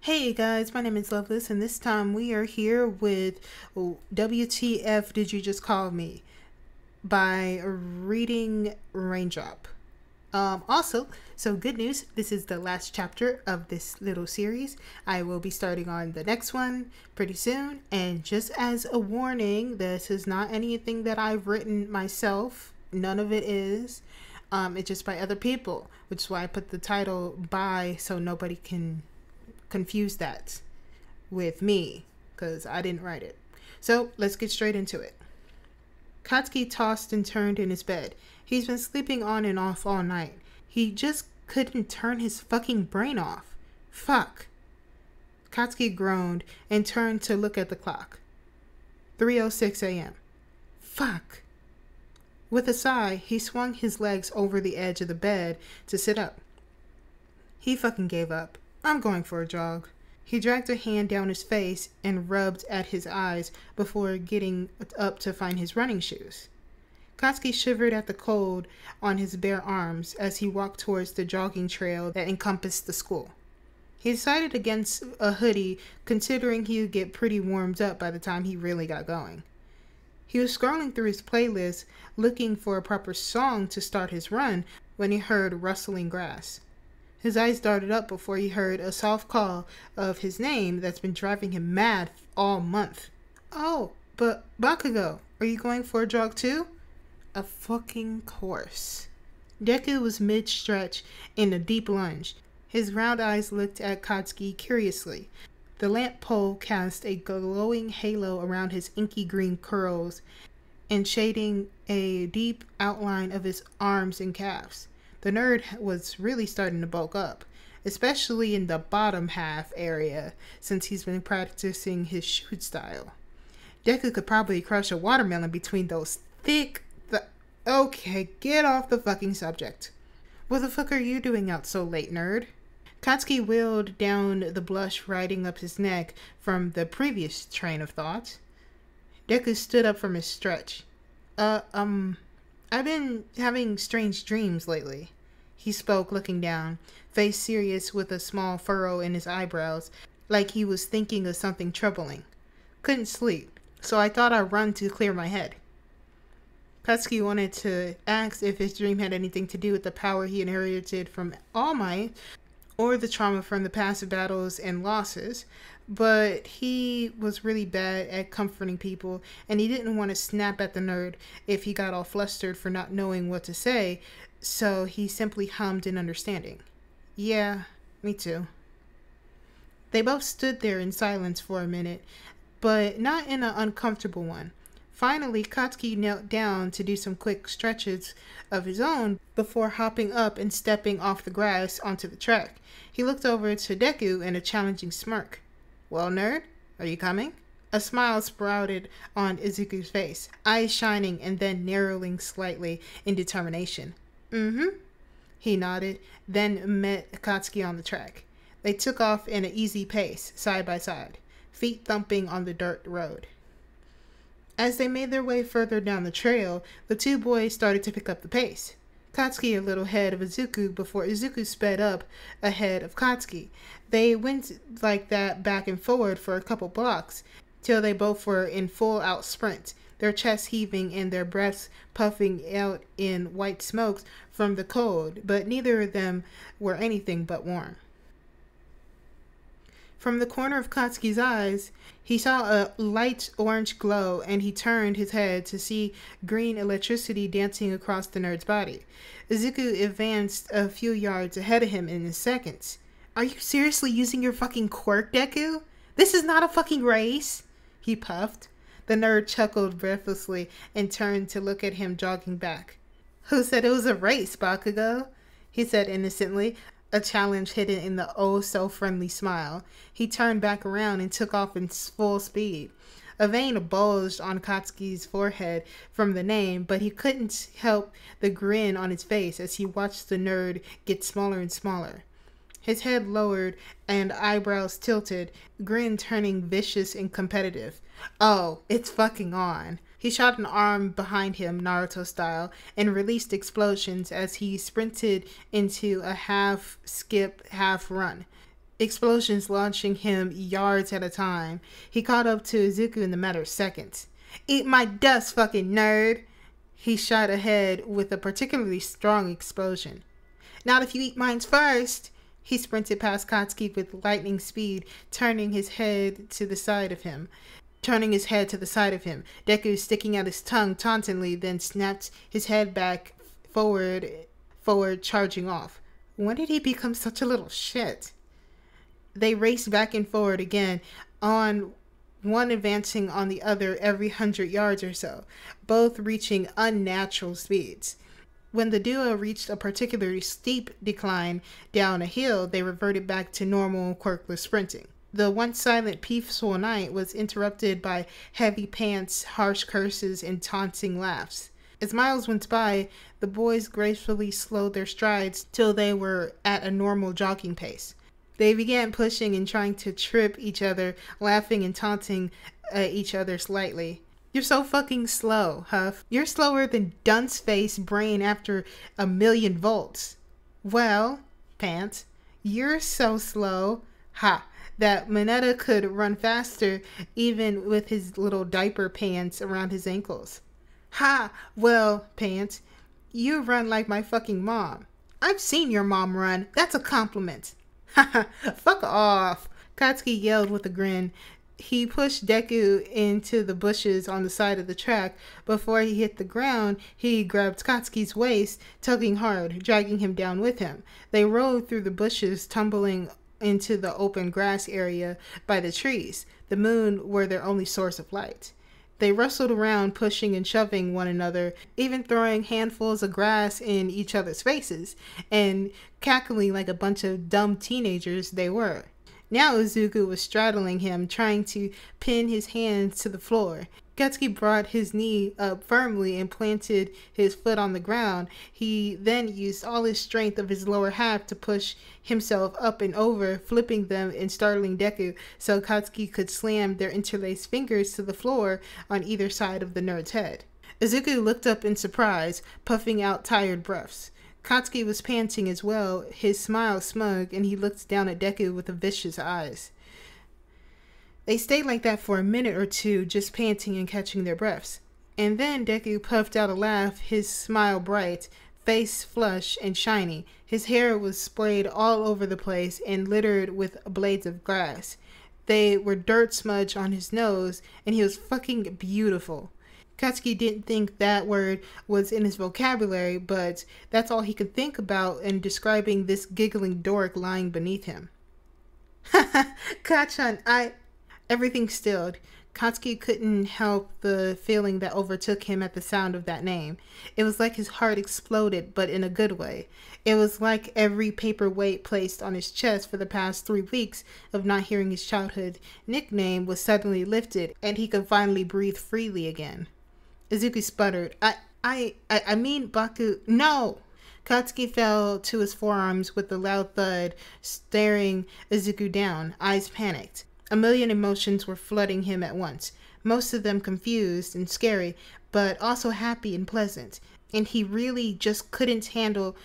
Hey guys, my name is Loveless, and this time we are here with WTF Did You Just Call Me by reading Raindrop. So good news, this is the last chapter of this little series. I will be starting on the next one pretty soon, and just as a warning, this is not anything that I've written myself. None of it is. It's just by other people, which is why I put the title by so nobody can confuse that with me, because I didn't write it. So let's get straight into it. Katsuki tossed and turned in his bed. He's been sleeping on and off all night. He just couldn't turn his fucking brain off. Fuck. Katsuki groaned and turned to look at the clock. 3:06 a.m. Fuck. With a sigh, he swung his legs over the edge of the bed to sit up. He fucking gave up. I'm going for a jog. He dragged a hand down his face and rubbed at his eyes before getting up to find his running shoes. Katsuki shivered at the cold on his bare arms as he walked towards the jogging trail that encompassed the school. He decided against a hoodie, considering he would get pretty warmed up by the time he really got going. He was scrolling through his playlist, looking for a proper song to start his run, when he heard rustling grass. His eyes darted up before he heard a soft call of his name that's been driving him mad all month. Oh, but Bakugo, are you going for a jog too? A fucking course. Deku was mid-stretch in a deep lunge. His round eyes looked at Katsuki curiously. The lamp pole cast a glowing halo around his inky green curls and shading a deep outline of his arms and calves. The nerd was really starting to bulk up, especially in the bottom half area, since he's been practicing his shoot style. Deku could probably crush a watermelon between those thick... Okay, get off the fucking subject. What the fuck are you doing out so late, nerd? Katsuki wheeled down the blush riding up his neck from the previous train of thought. Deku stood up from his stretch. I've been having strange dreams lately. He spoke, looking down, face serious with a small furrow in his eyebrows, like he was thinking of something troubling. Couldn't sleep, so I thought I'd run to clear my head. Katsuki wanted to ask if his dream had anything to do with the power he inherited from All Might, or the trauma from the past battles and losses, but he was really bad at comforting people, and he didn't want to snap at the nerd if he got all flustered for not knowing what to say, so he simply hummed in understanding. Yeah, me too. They both stood there in silence for a minute, but not in an uncomfortable one. Finally, Katsuki knelt down to do some quick stretches of his own before hopping up and stepping off the grass onto the track. He looked over to Deku in a challenging smirk. Well, nerd, are you coming? A smile sprouted on Izuku's face, eyes shining and then narrowing slightly in determination. Mm-hmm. He nodded, then met Katsuki on the track. They took off in an easy pace, side by side, feet thumping on the dirt road. As they made their way further down the trail, the two boys started to pick up the pace. Katsuki a little ahead of Izuku before Izuku sped up ahead of Katsuki. They went like that back and forward for a couple blocks, till they both were in full-out sprint, their chests heaving and their breaths puffing out in white smokes from the cold, but neither of them were anything but warm. From the corner of Katsuki's eyes, he saw a light orange glow, and he turned his head to see green electricity dancing across the nerd's body. Izuku advanced a few yards ahead of him in a second. Are you seriously using your fucking quirk, Deku? This is not a fucking race, he puffed. The nerd chuckled breathlessly and turned to look at him jogging back. Who said it was a race, Bakugo? He said innocently, a challenge hidden in the oh-so-friendly smile. He turned back around and took off in full speed. A vein bulged on Katsuki's forehead from the name, but he couldn't help the grin on his face as he watched the nerd get smaller and smaller. His head lowered and eyebrows tilted, grin turning vicious and competitive. Oh, it's fucking on. He shot an arm behind him, Naruto style, and released explosions as he sprinted into a half-skip, half-run. explosions launching him yards at a time. He caught up to Izuku in the matter of seconds. Eat my dust, fucking nerd! He shot ahead with a particularly strong explosion. Not if you eat mine first! He sprinted past Katsuki with lightning speed, turning his head to the side of him. Deku sticking out his tongue tauntingly, then snapped his head back forward, charging off. When did he become such a little shit? They raced back and forward again, on one advancing on the other every 100 yards or so, both reaching unnatural speeds. When the duo reached a particularly steep decline down a hill, they reverted back to normal, quirkless sprinting. The once silent, peaceful night was interrupted by heavy pants, harsh curses, and taunting laughs. As miles went by, the boys gracefully slowed their strides till they were at a normal jogging pace. They began pushing and trying to trip each other, laughing and taunting each other slightly. You're so fucking slow, Huff. You're slower than dunce-face brain after 1,000,000 volts. Well, Pants, you're so slow. Ha! That Mineta could run faster even with his little diaper pants around his ankles. Ha! Well, Pants, you run like my fucking mom. I've seen your mom run. That's a compliment. Haha, fuck off. Katsuki yelled with a grin. He pushed Deku into the bushes on the side of the track. Before he hit the ground, he grabbed Katsuki's waist, tugging hard, dragging him down with him. They rode through the bushes, tumbling into the open grass area by the trees. The moon were their only source of light. They rustled around, pushing and shoving one another, even throwing handfuls of grass in each other's faces, and cackling like a bunch of dumb teenagers they were. Now Izuku was straddling him, trying to pin his hands to the floor. Katsuki brought his knee up firmly and planted his foot on the ground. He then used all his strength of his lower half to push himself up and over, flipping them and startling Deku so Katsuki could slam their interlaced fingers to the floor on either side of the nerd's head. Izuku looked up in surprise, puffing out tired breaths. Katsuki was panting as well, his smile smug, and he looked down at Deku with vicious eyes. They stayed like that for a minute or two, just panting and catching their breaths. And then Deku puffed out a laugh, his smile bright, face flush and shiny. His hair was sprayed all over the place and littered with blades of grass. They were dirt smudged on his nose, and he was fucking beautiful. Katsuki didn't think that word was in his vocabulary, but that's all he could think about in describing this giggling dork lying beneath him. Ha Kachan, Everything stilled. Katsuki couldn't help the feeling that overtook him at the sound of that name. It was like his heart exploded, but in a good way. It was like every paperweight placed on his chest for the past 3 weeks of not hearing his childhood nickname was suddenly lifted, and he could finally breathe freely again. Izuku sputtered. I mean, Baku, no! Katsuki fell to his forearms with a loud thud, staring Izuku down, eyes panicked. 1,000,000 emotions were flooding him at once, most of them confused and scary, but also happy and pleasant, and he really just couldn't handle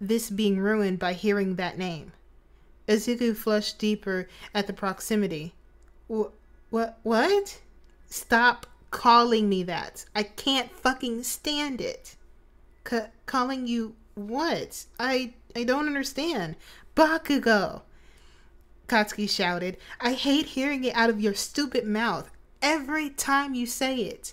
this being ruined by hearing that name. Izuku flushed deeper at the proximity. What? Stop calling me that. I can't fucking stand it. Calling you what? I don't understand. Bakugo! Katsuki shouted. I hate hearing it out of your stupid mouth every time you say it.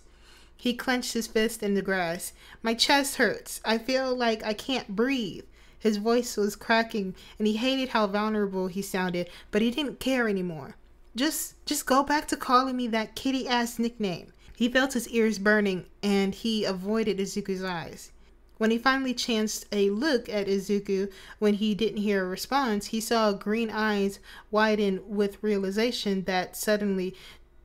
He clenched his fist in the grass. My chest hurts. I feel like I can't breathe. His voice was cracking, and he hated how vulnerable he sounded, but he didn't care anymore. Just go back to calling me that kitty-ass nickname. He felt his ears burning, and he avoided Izuku's eyes. When he finally chanced a look at Izuku when he didn't hear a response, he saw green eyes widen with realization that suddenly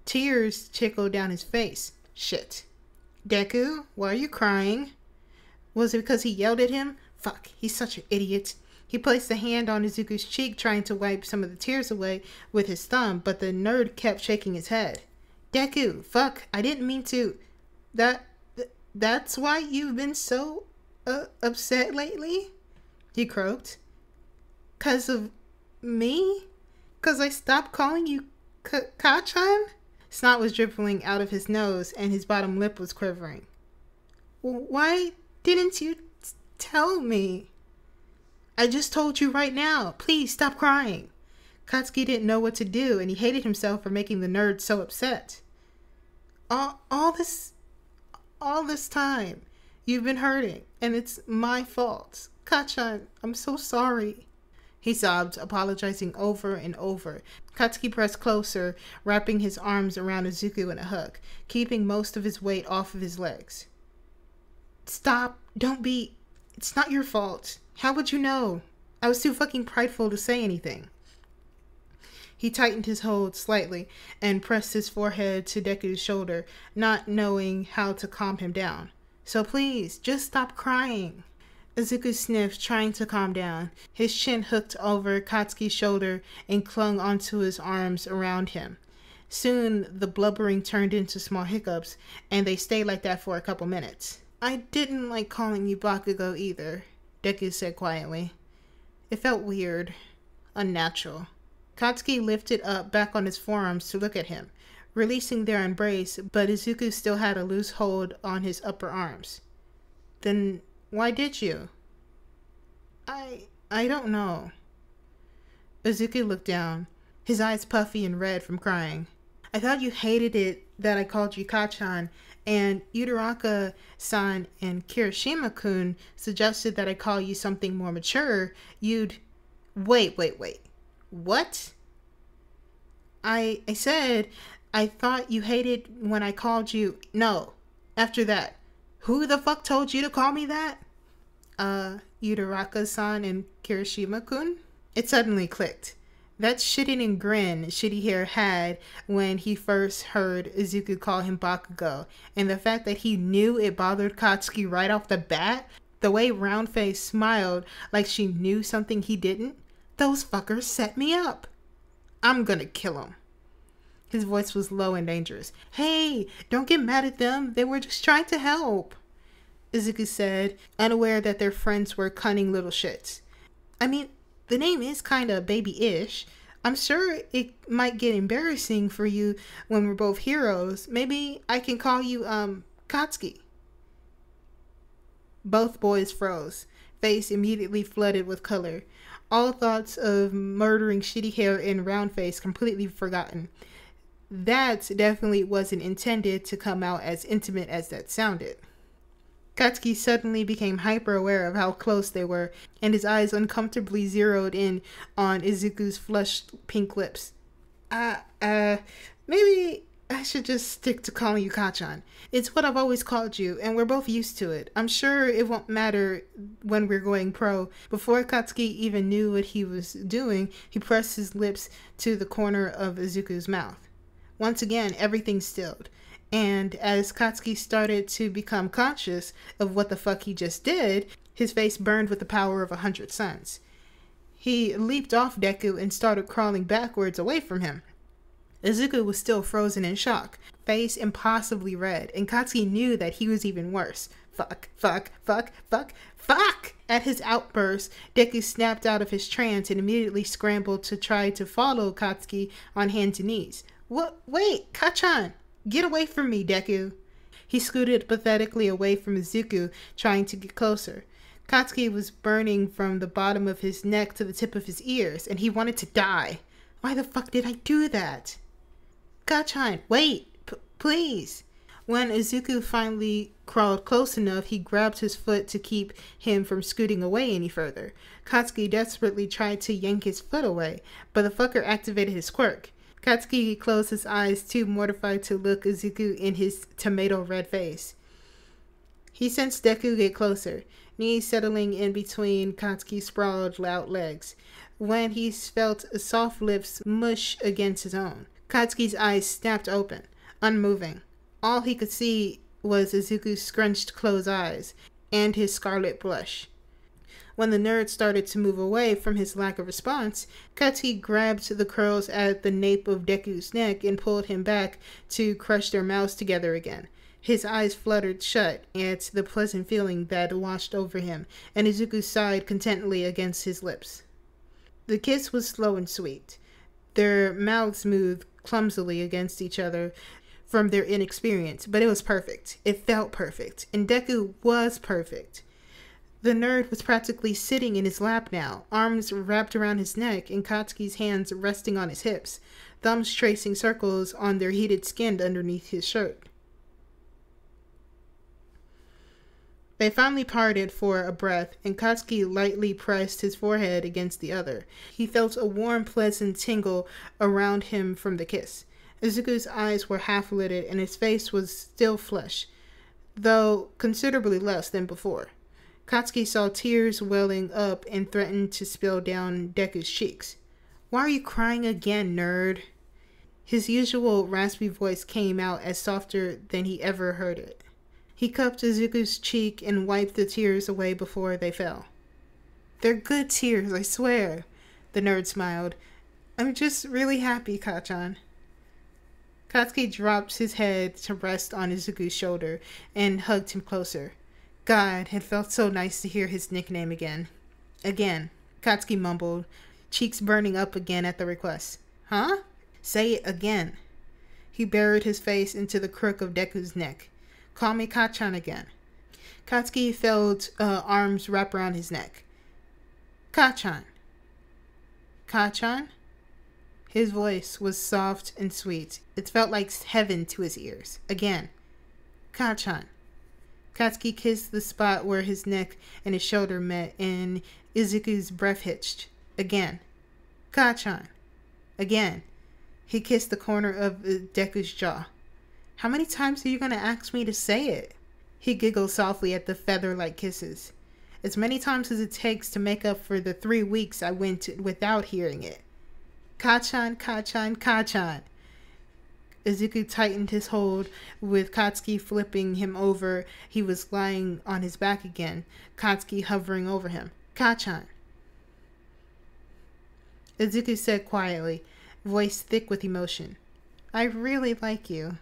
tears trickled down his face. Shit. Deku, why are you crying? Was it because he yelled at him? Fuck, he's such an idiot. He placed a hand on Izuku's cheek, trying to wipe some of the tears away with his thumb, but the nerd kept shaking his head. Deku, fuck, I didn't mean to. That's why you've been so upset lately? He croaked. 'Cause of me? 'Cause I stopped calling you Kachan? Snot was dribbling out of his nose and his bottom lip was quivering. Why didn't you tell me? I just told you right now. Please stop crying. Katsuki didn't know what to do, and he hated himself for making the nerd so upset. All this time, you've been hurting, and it's my fault. Kachan, I'm so sorry. He sobbed, apologizing over and over. Katsuki pressed closer, wrapping his arms around Izuku in a hug, keeping most of his weight off of his legs. Stop. Don't be. It's not your fault. How would you know? I was too fucking prideful to say anything. He tightened his hold slightly and pressed his forehead to Deku's shoulder, not knowing how to calm him down. So please, just stop crying. Izuku sniffed, trying to calm down. His chin hooked over Katsuki's shoulder and clung onto his arms around him. Soon, the blubbering turned into small hiccups, and they stayed like that for a couple minutes. I didn't like calling you Bakugo either, Deku said quietly. It felt weird, unnatural. Katsuki lifted up back on his forearms to look at him, releasing their embrace, but Izuku still had a loose hold on his upper arms. Then why did you? I don't know. Izuku looked down, his eyes puffy and red from crying. I thought you hated it that I called you Kachan, and Yudaraka-san and Kirishima-kun suggested that I call you something more mature. You'd... Wait. What? I said I thought you hated when I called you... No. After that. Who the fuck told you to call me that? Yudaraka-san and Kirishima-kun? It suddenly clicked. That shit-eating grin Shitty Hair had when he first heard Izuku call him Bakugo, and the fact that he knew it bothered Katsuki right off the bat, the way Roundface smiled like she knew something he didn't, those fuckers set me up. I'm gonna kill him. His voice was low and dangerous. Hey, don't get mad at them. They were just trying to help, Izuku said, unaware that their friends were cunning little shits. I mean, the name is kinda baby-ish. I'm sure it might get embarrassing for you when we're both heroes. Maybe I can call you, Katsuki. Both boys froze, face immediately flooded with color. All thoughts of murdering Shitty Hair and Roundface completely forgotten. That definitely wasn't intended to come out as intimate as that sounded. Katsuki suddenly became hyper-aware of how close they were, and his eyes uncomfortably zeroed in on Izuku's flushed pink lips. Maybe I should just stick to calling you Kachan. It's what I've always called you, and we're both used to it. I'm sure it won't matter when we're going pro. Before Katsuki even knew what he was doing, he pressed his lips to the corner of Izuku's mouth. Once again, everything stilled. And as Katsuki started to become conscious of what the fuck he just did, his face burned with the power of 100 suns. He leaped off Deku and started crawling backwards away from him. Izuku was still frozen in shock, face impossibly red, and Katsuki knew that he was even worse. Fuck. At his outburst, Deku snapped out of his trance and immediately scrambled to try to follow Katsuki on hands and knees. What? Wait, Kachan! Get away from me, Deku. He scooted pathetically away from Izuku, trying to get closer. Katsuki was burning from the bottom of his neck to the tip of his ears, and he wanted to die. Why the fuck did I do that? Kachan, wait, please. When Izuku finally crawled close enough, he grabbed his foot to keep him from scooting away any further. Katsuki desperately tried to yank his foot away, but the fucker activated his quirk. Katsuki closed his eyes, too mortified to look Izuku in his tomato-red face. He sensed Deku get closer, knees settling in between Katsuki's sprawled out legs, when he felt soft lips mush against his own. Katsuki's eyes snapped open, unmoving. All he could see was Izuku's scrunched closed eyes, and his scarlet blush. When the nerd started to move away from his lack of response, Katsuki grabbed the curls at the nape of Deku's neck and pulled him back to crush their mouths together again. His eyes fluttered shut at the pleasant feeling that washed over him, and Izuku sighed contentedly against his lips. The kiss was slow and sweet. Their mouths moved clumsily against each other from their inexperience, but it was perfect. It felt perfect, and Deku was perfect. The nerd was practically sitting in his lap now, arms wrapped around his neck and Katsuki's hands resting on his hips, thumbs tracing circles on their heated skin underneath his shirt. They finally parted for a breath, and Katsuki lightly pressed his forehead against the other. He felt a warm, pleasant tingle around him from the kiss. Izuku's eyes were half-lidded, and his face was still flush, though considerably less than before. Katsuki saw tears welling up and threatened to spill down Deku's cheeks. "Why are you crying again, nerd?" His usual raspy voice came out as softer than he ever heard it. He cupped Izuku's cheek and wiped the tears away before they fell. "They're good tears, I swear," the nerd smiled. "I'm just really happy, Kachan." Katsuki dropped his head to rest on Izuku's shoulder and hugged him closer. God, it felt so nice to hear his nickname again. Again, Katsuki mumbled, cheeks burning up again at the request. "Huh? Say it again." He buried his face into the crook of Deku's neck. "Call me Kachan again." Katsuki felt arms wrap around his neck. "Kachan." "Kachan?" His voice was soft and sweet. It felt like heaven to his ears. Again. "Kachan." Katsuki kissed the spot where his neck and his shoulder met, and Izuku's breath hitched. Again. "Kachan." Again. He kissed the corner of Deku's jaw. "How many times are you going to ask me to say it?" He giggled softly at the feather-like kisses. "As many times as it takes to make up for the 3 weeks I went without hearing it." "Kachan, Kachan, Kachan." Izuku tightened his hold, with Katsuki flipping him over. He was lying on his back again, Katsuki hovering over him. "Kachan." Izuku said quietly, voice thick with emotion. "I really like you."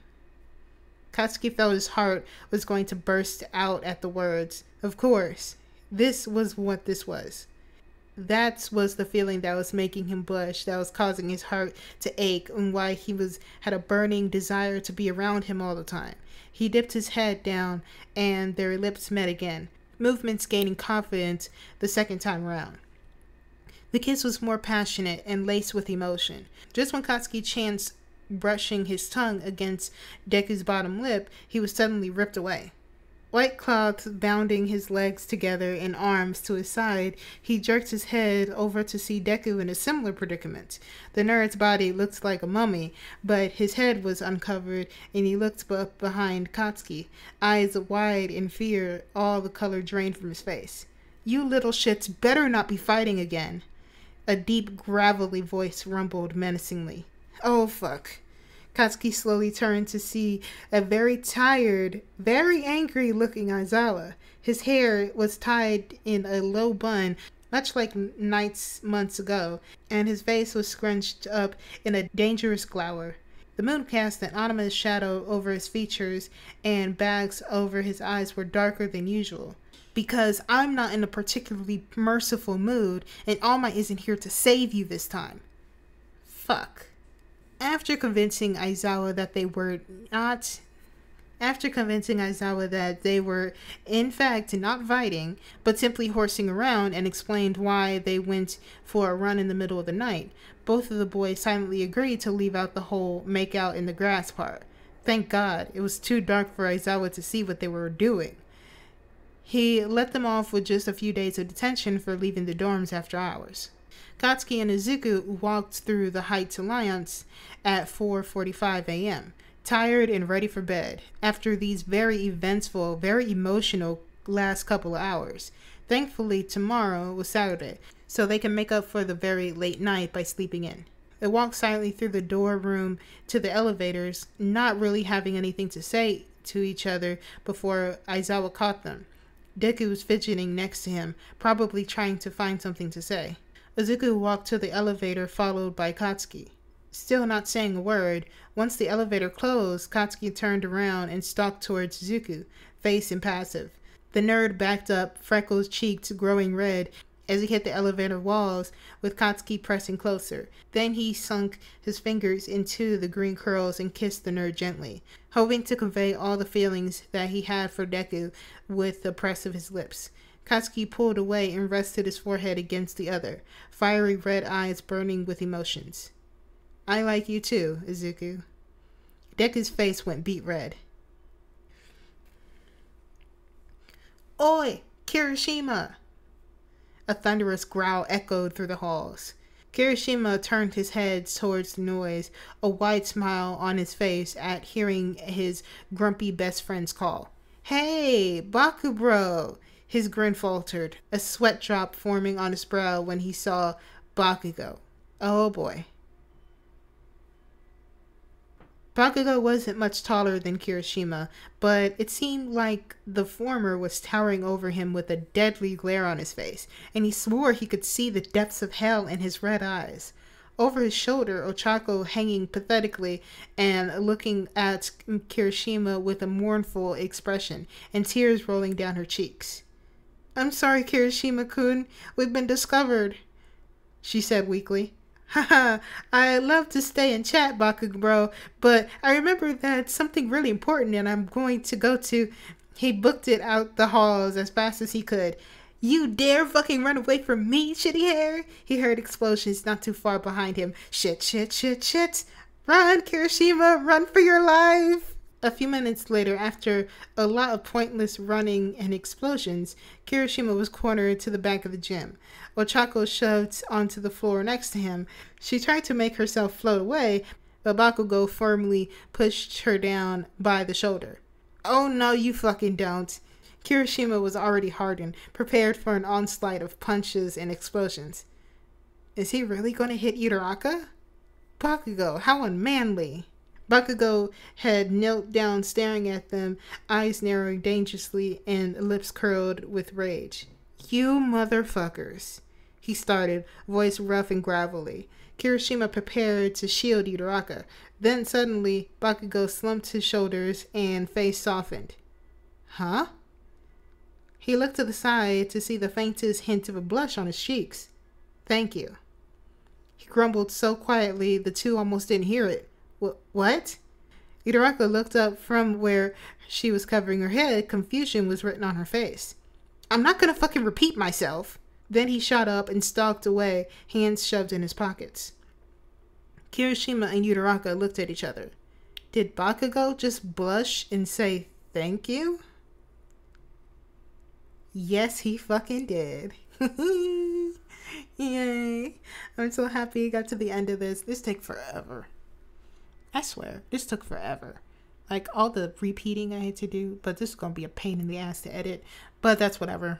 Katsuki felt his heart was going to burst out at the words. Of course. This was what this was. That was the feeling that was making him blush, that was causing his heart to ache, and why he had a burning desire to be around him all the time. He dipped his head down, and their lips met again, movements gaining confidence the second time around. The kiss was more passionate and laced with emotion. Just when Katsuki chanced brushing his tongue against Deku's bottom lip, he was suddenly ripped away. White cloth bounding his legs together and arms to his side, he jerked his head over to see Deku in a similar predicament. The nerd's body looked like a mummy, but his head was uncovered, and he looked up behind Katsuki, eyes wide in fear, all the color drained from his face. "You little shits better not be fighting again." A deep, gravelly voice rumbled menacingly. "Oh, fuck." Katsuki slowly turned to see a very tired, very angry-looking Aizawa. His hair was tied in a low bun, much like nights months ago, and his face was scrunched up in a dangerous glower. The moon cast an ominous shadow over his features, and bags over his eyes were darker than usual. "Because I'm not in a particularly merciful mood, and All Might isn't here to save you this time." Fuck. After convincing Aizawa that they were in fact not fighting, but simply horsing around, and explained why they went for a run in the middle of the night, both of the boys silently agreed to leave out the whole make out in the grass part. Thank God, it was too dark for Aizawa to see what they were doing. He let them off with just a few days of detention for leaving the dorms after hours. Katsuki and Izuku walked through the Heights Alliance at 4:45 a.m., tired and ready for bed, after these very eventful, very emotional last couple of hours. Thankfully, tomorrow was Saturday, so they can make up for the very late night by sleeping in. They walked silently through the dorm room to the elevators, not really having anything to say to each other before Aizawa caught them. Deku was fidgeting next to him, probably trying to find something to say. Izuku walked to the elevator, followed by Katsuki. Still not saying a word, once the elevator closed, Katsuki turned around and stalked towards Izuku, face impassive. The nerd backed up, freckles cheeked, growing red, as he hit the elevator walls, with Katsuki pressing closer. Then he sunk his fingers into the green curls and kissed the nerd gently, hoping to convey all the feelings that he had for Deku with the press of his lips. Katsuki pulled away and rested his forehead against the other, fiery red eyes burning with emotions. I like you too, Izuku. Deku's face went beet red. Oi, Kirishima! A thunderous growl echoed through the halls. Kirishima turned his head towards the noise, a wide smile on his face at hearing his grumpy best friend's call. Hey, Bakubro! His grin faltered, a sweat drop forming on his brow when he saw Bakugo. Oh boy. Bakugo wasn't much taller than Kirishima, but it seemed like the former was towering over him with a deadly glare on his face, and he swore he could see the depths of hell in his red eyes. Over his shoulder, Ochako hanging pathetically and looking at Kirishima with a mournful expression, and tears rolling down her cheeks. I'm sorry, Kirishima-kun, we've been discovered, she said weakly. Haha, I love to stay and chat, Bakugabro, but I remember that something really important and I'm going to go to... He booked it out the halls as fast as he could. You dare fucking run away from me, shitty hair? He heard explosions not too far behind him. Shit, shit, shit, shit. Run, Kirishima, run for your life. A few minutes later, after a lot of pointless running and explosions, Kirishima was cornered to the back of the gym. Ochako shoved onto the floor next to him. She tried to make herself float away, but Bakugo firmly pushed her down by the shoulder. Oh no, you fucking don't. Kirishima was already hardened, prepared for an onslaught of punches and explosions. Is he really going to hit Uraraka? Bakugo, how unmanly. Bakugo had knelt down staring at them, eyes narrowing dangerously and lips curled with rage. You motherfuckers, he started, voice rough and gravelly. Kirishima prepared to shield Uraraka. Then suddenly, Bakugo slumped his shoulders and face softened. Huh? He looked to the side to see the faintest hint of a blush on his cheeks. Thank you. He grumbled so quietly the two almost didn't hear it. What? Uraraka looked up from where she was covering her head. Confusion was written on her face. I'm not gonna fucking repeat myself. Then he shot up and stalked away, hands shoved in his pockets. Kirishima and Uraraka looked at each other. Did Bakugo just blush and say thank you? Yes, he fucking did. Yay. I'm so happy he got to the end of this. This took forever. I swear, this took forever. Like, all the repeating I had to do, but this is going to be a pain in the ass to edit. But that's whatever.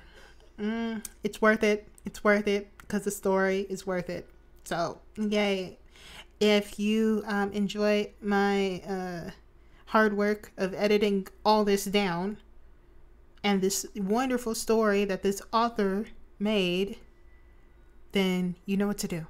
It's worth it. It's worth it because the story is worth it. So, yay. If you enjoy my hard work of editing all this down and this wonderful story that this author made, then you know what to do.